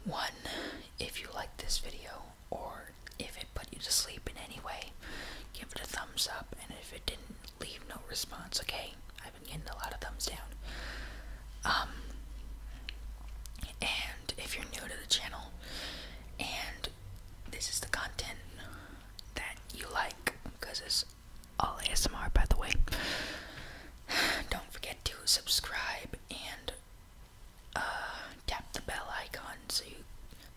One, if you like this video, or if it put you to sleep in any way, give it a thumbs up, and if it didn't, leave no response, okay? I've been getting a lot of thumbs down. And if you're new to the channel, and this is the content that you like, because it's all ASMR, by the way, don't forget to subscribe and tap the bell icon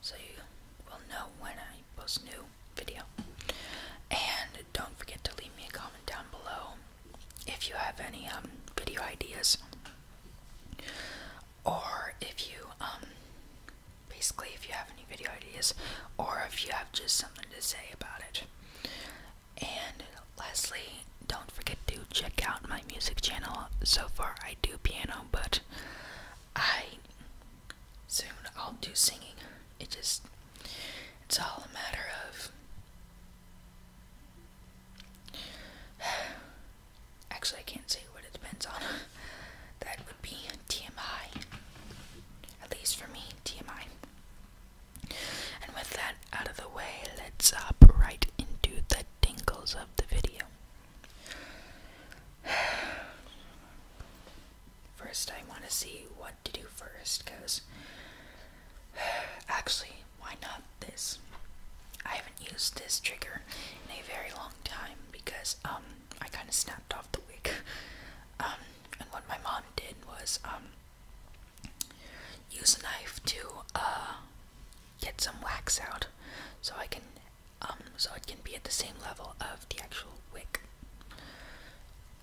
so you will know when I post new video. And don't forget to leave me a comment down below if you have any video ideas, or if you basically if you have any video ideas, or if you have just something to say about it. And lastly, don't forget to check out my music channel. So far I do piano, but soon I'll do singing. It's all a matter of actually I can't say what it depends on. That would be TMI. At least for me, TMI. And with that out of the way, let's hop right into the tingles of the video. First, I want to see what to do first, because actually, why not this? I haven't used this trigger in a very long time because I kind of snapped off the wig. And what my mom did was use a knife to get some wax out, so I can so it can be at the same level of the actual wig.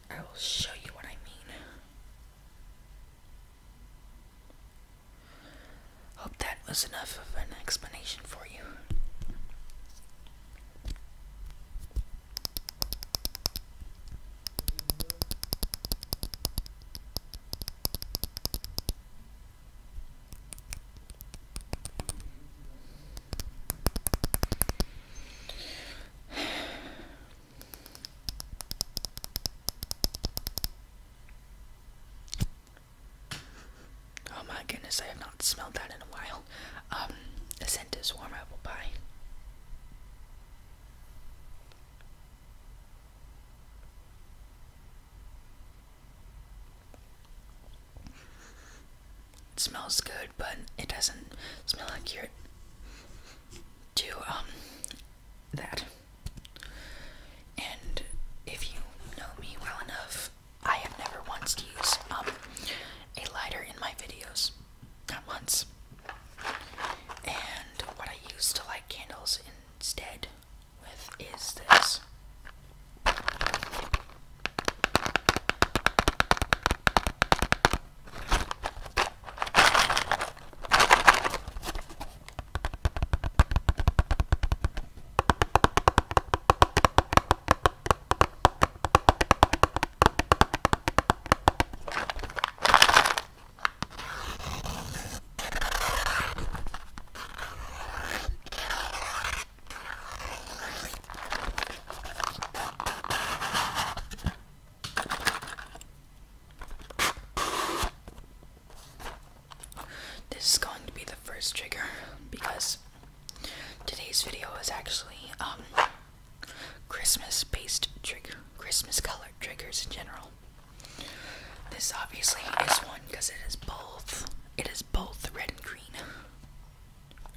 I will show you what I mean. Hope that was enough of an explanation for you. Oh my goodness, I have not smelled that in a while. The scent is warm apple pie. It smells good, but it doesn't smell accurate to that. And if you know me well enough, I have never once used a lighter in my videos. Not once. And what I use to light candles instead with is this. This is going to be the first trigger because today's video is actually Christmas based trigger, Christmas colored triggers in general. This obviously is one because it is both red and green,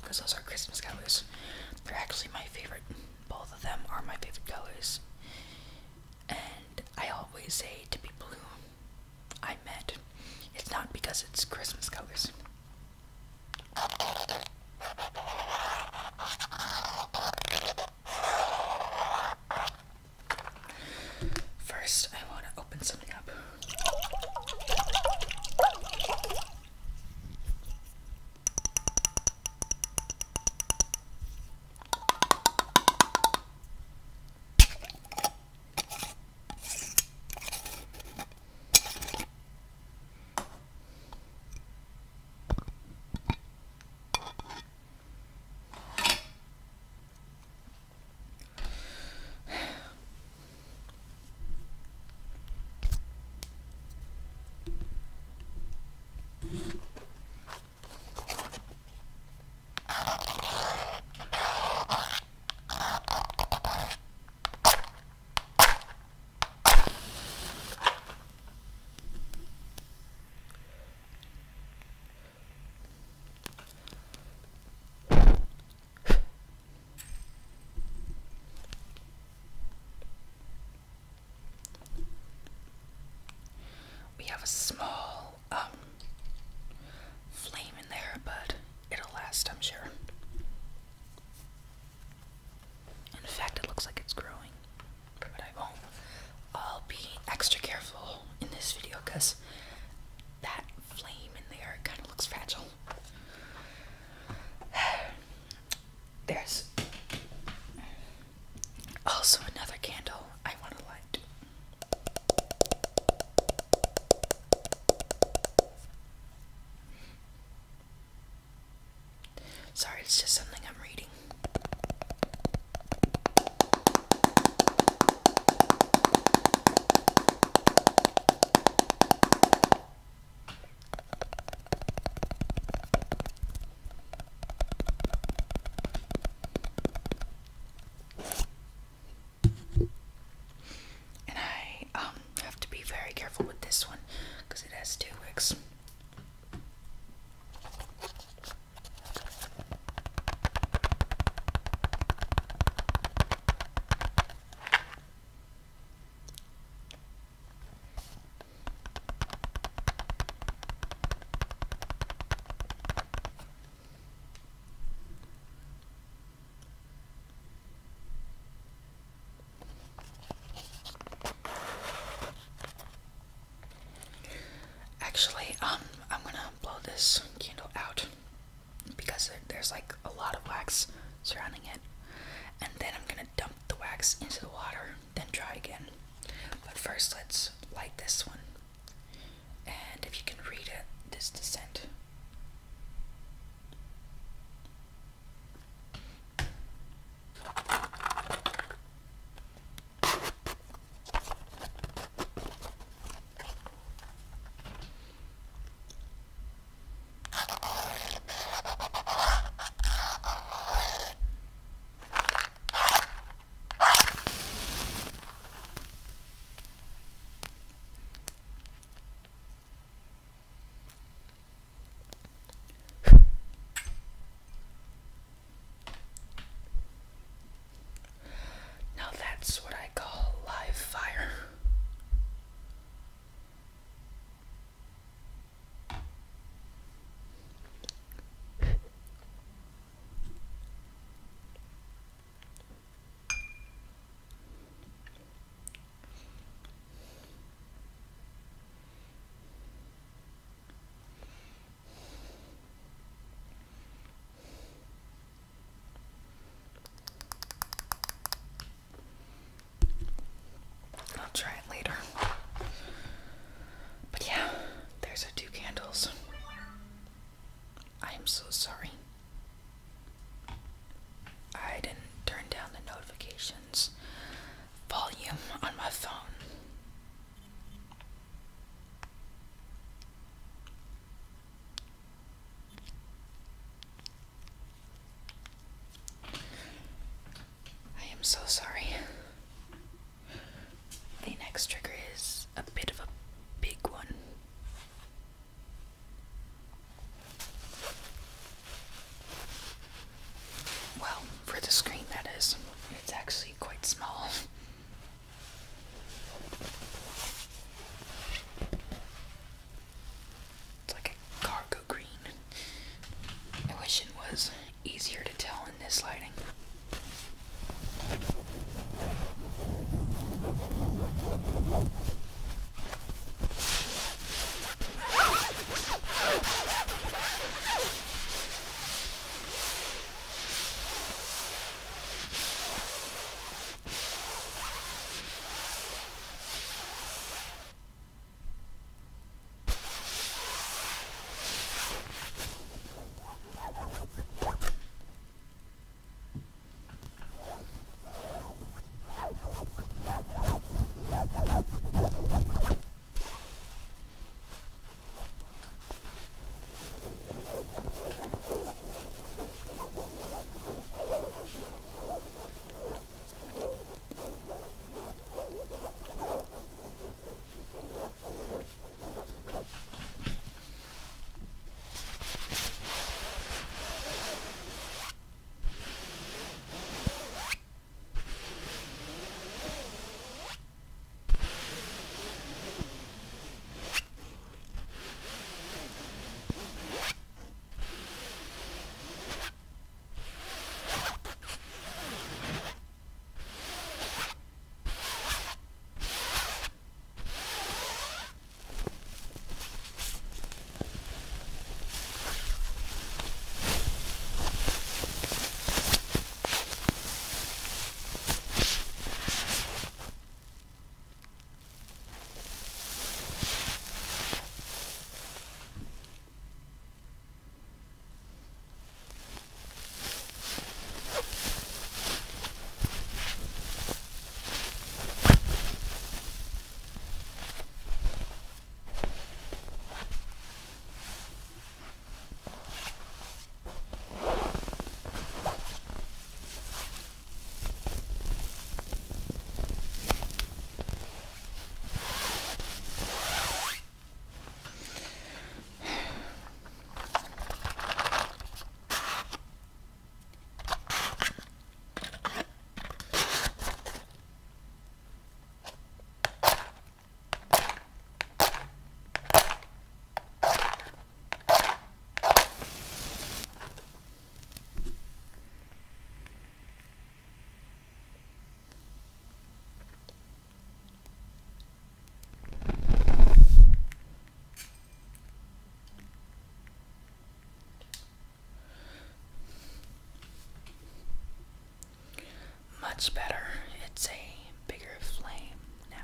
because those are Christmas colors. They're actually my favorite. Both of them are my favorite colors, and I always say to people who I met, it's not because it's Christmas colors. First, I want to open something up. it's just something I'm reading. And I have to be very careful with this one because it has 2 wicks. Actually, I'm gonna blow this candle out because there's like a lot of wax surrounding it, and then I'm gonna dump the wax into the water, then try again. But first, let's light this one, and if you can read it, this descent. Now that's what I call live fire. I'll try it later. But yeah, there's our 2 candles. I am so sorry. I didn't turn down the notifications volume on my phone. I am so sorry. The next trigger is a bit of a big one. Well, for the screen that is. It's actually quite small. It's like a cargo green. I wish it was easier to tell in this lighting. much better. It's a bigger flame now.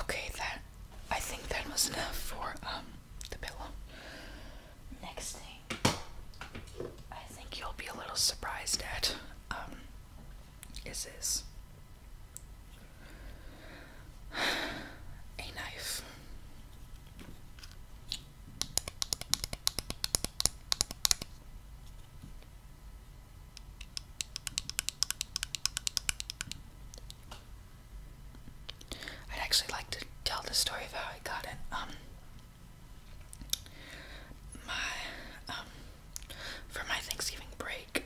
Okay, I think that was enough for the pillow. Next thing, I think you'll be a little surprised at is this a knife. I'd actually like to tell the story of how I got it. For my Thanksgiving break,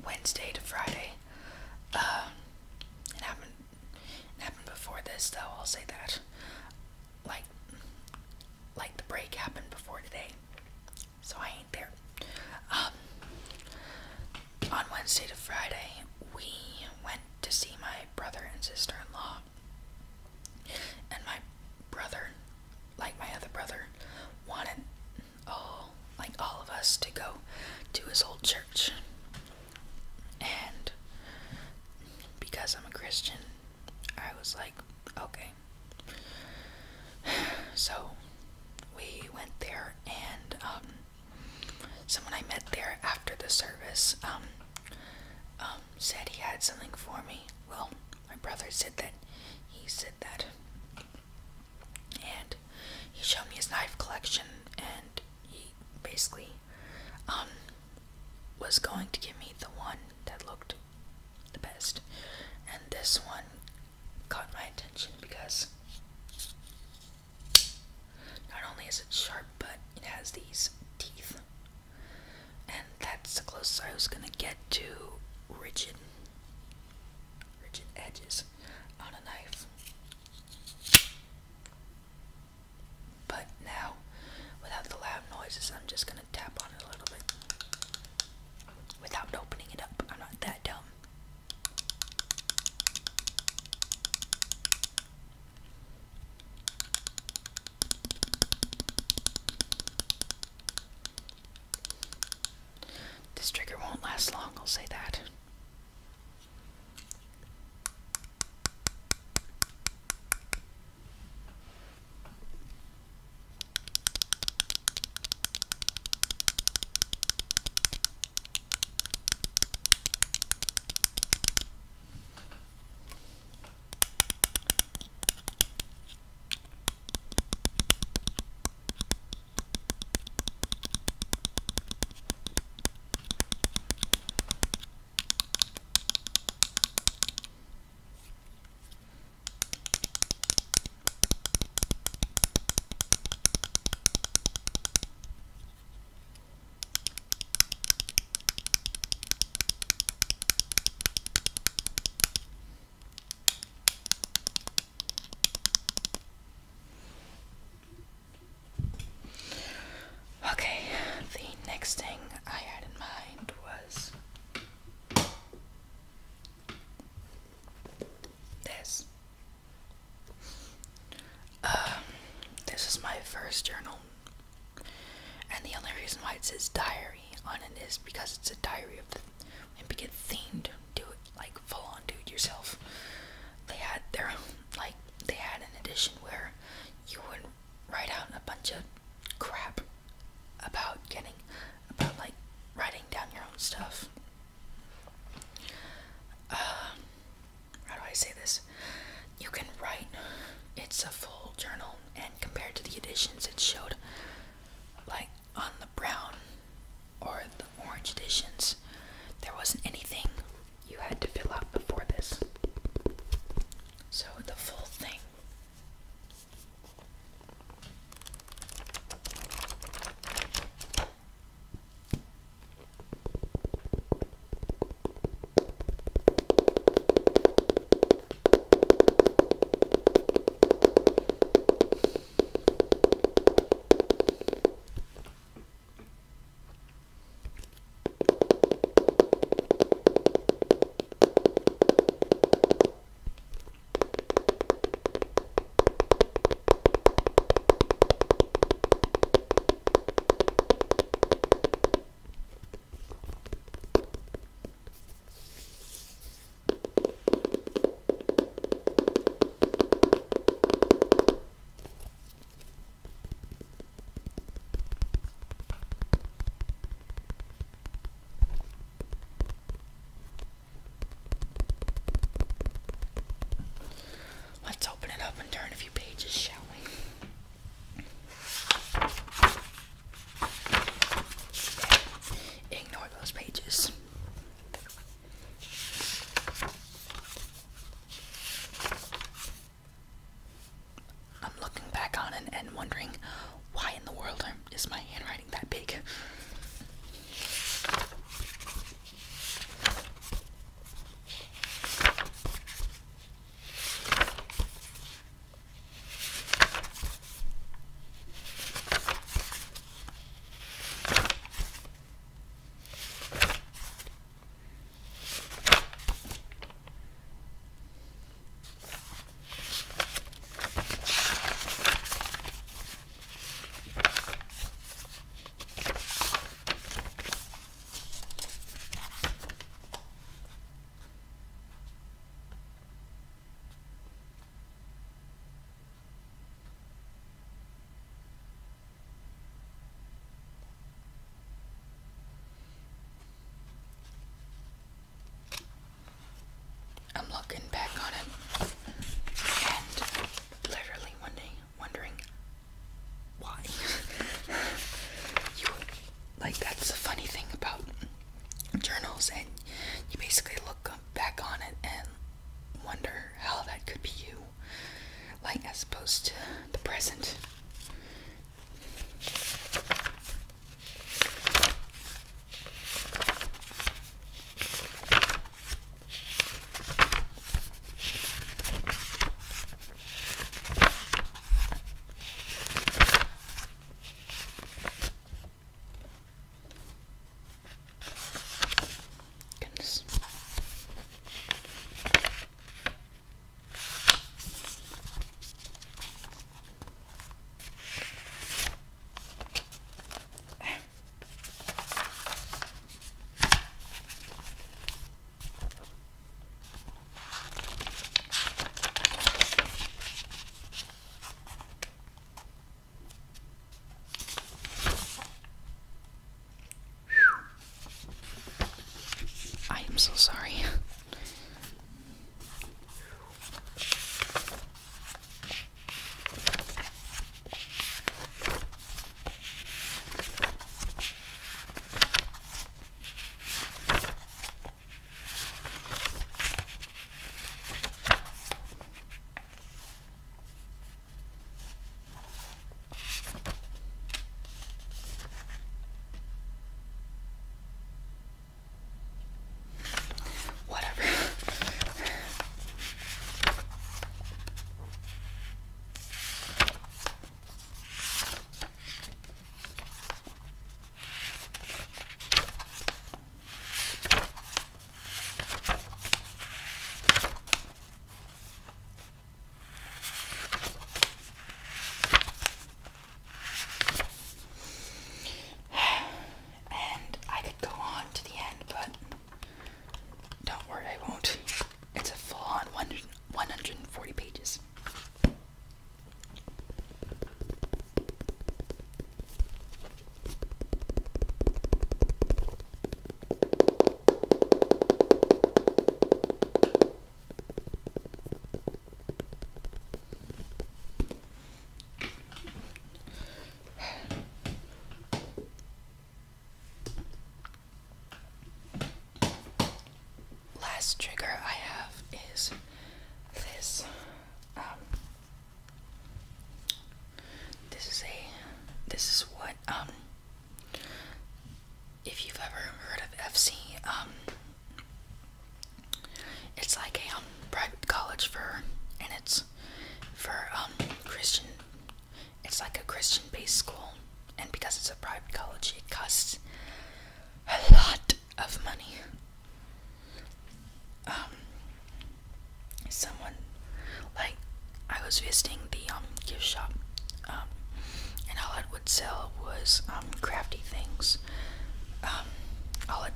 Wednesday to Friday, it happened before this though, I'll say that. Like the break happened before today, so I ain't there. On Wednesday to Friday, we went to see my brother and sister-in-law. And my brother, like my other brother, wanted all of us to go to his old church. And because I'm a Christian, I was like, okay. So we went there, and someone I met there after the service said he had something for me. Well, my brother said that and he showed me his knife collection, and he basically was going to give me the one that looked the best. And this one caught my attention because not only is it sharp, but it has these teeth. And that's the closest I was gonna get to rigid edges on a knife. But now, without the loud noises, I'm just gonna tap on it a little bit without opening it up. I'm not that dumb. This trigger won't last long, I'll say that. Okay, the next thing I had in mind reason why it says diary on it is because it's a diary of the get themed, do it like full on do it yourself. They had they had an edition where you would write out a bunch of crap about like writing down your own stuff. How do I say this? You can write, it's a full journal, and compared to the editions it showed, like on the brown or the orange editions, there wasn't anything you had to fill out before this. So the full thing. last trigger I have is this. This is what if you've ever heard of FC, it's like a private college and it's for Christian. It's like a Christian-based school, and because it's a private college, it costs a lot of money. Someone, like, I was visiting the gift shop, and all it would sell was crafty things. All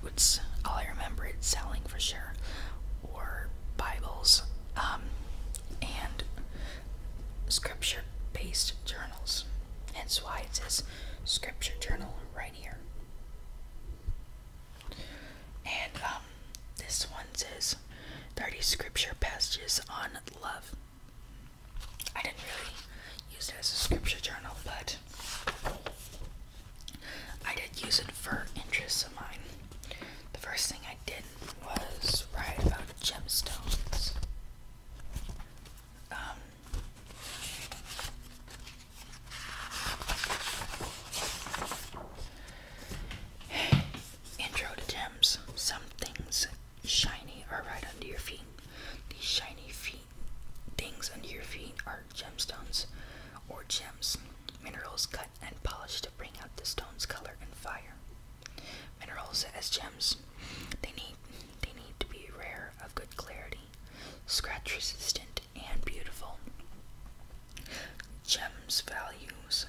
I remember it selling for sure were Bibles, and scripture-based journals. Hence why it says scripture journal right here. And this one says 30 scripture passages on love. I didn't really use it as a scripture journal, but I did use it for interests of mine. The first thing I did was write about gemstones. Intro to gems. Some things shiny are right under your feet. These shiny things under your feet are gemstones, or gems, minerals cut and polished to bring out the stone's color and fire. Minerals as gems, they need to be rare, of good clarity, scratch resistant, and beautiful. Gems values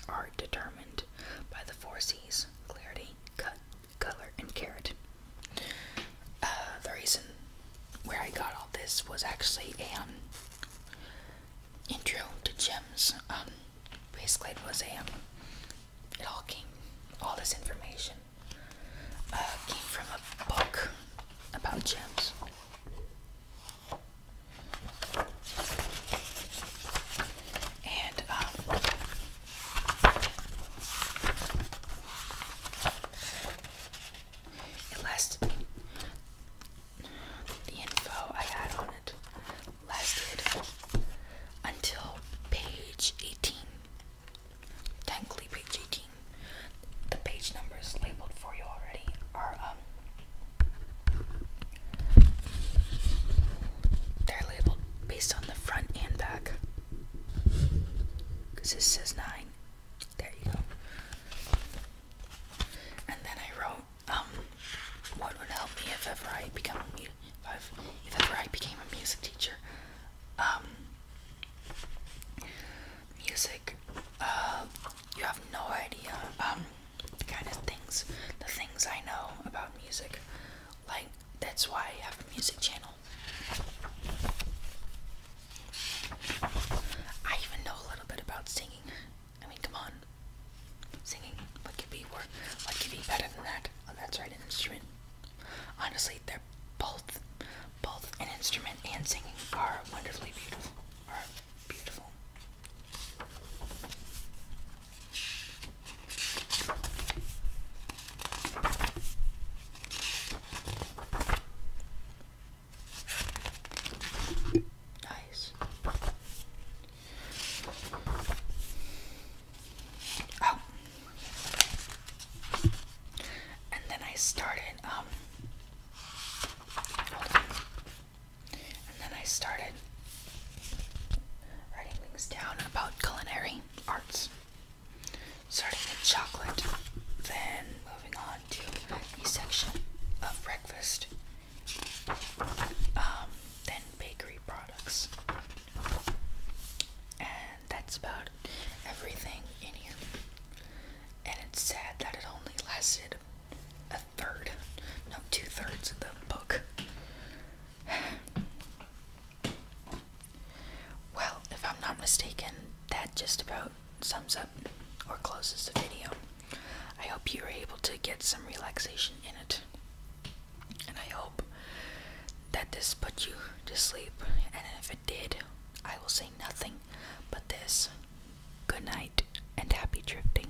are determined by the 4 C's: clarity, cut, color, and carat. The reason where I got all this was actually a intro to gems. Basically it was all this information came from a book about gems. And it lasted, the info I had on it lasted until page 18. Technically page 18. The page numbers labeled for you already are they're labeled based on the front and back, because this says 9. There you go. And then I wrote what would help me if ever I became a music teacher. Music, you have no idea the things I know about music. Like, that's why I have a music channel. I even know a little bit about singing. I mean, come on. Singing, what could be better than that? Oh, that's right, an instrument. Honestly, they're both an instrument and singing are wonderfully beautiful. Nice. Oh. And then I started, writing things down about culinary arts. Starting with chocolate, then moving on to the section of breakfast, then bakery products, and that's about everything in here. And it's sad that it only lasted a third, no, 2/3 of the book. Well, if I'm not mistaken, that just about sums up or closes the video. I hope you were able to get some relaxation in it, and I hope that this put you to sleep, and if it did, I will say nothing but this: good night and happy drifting.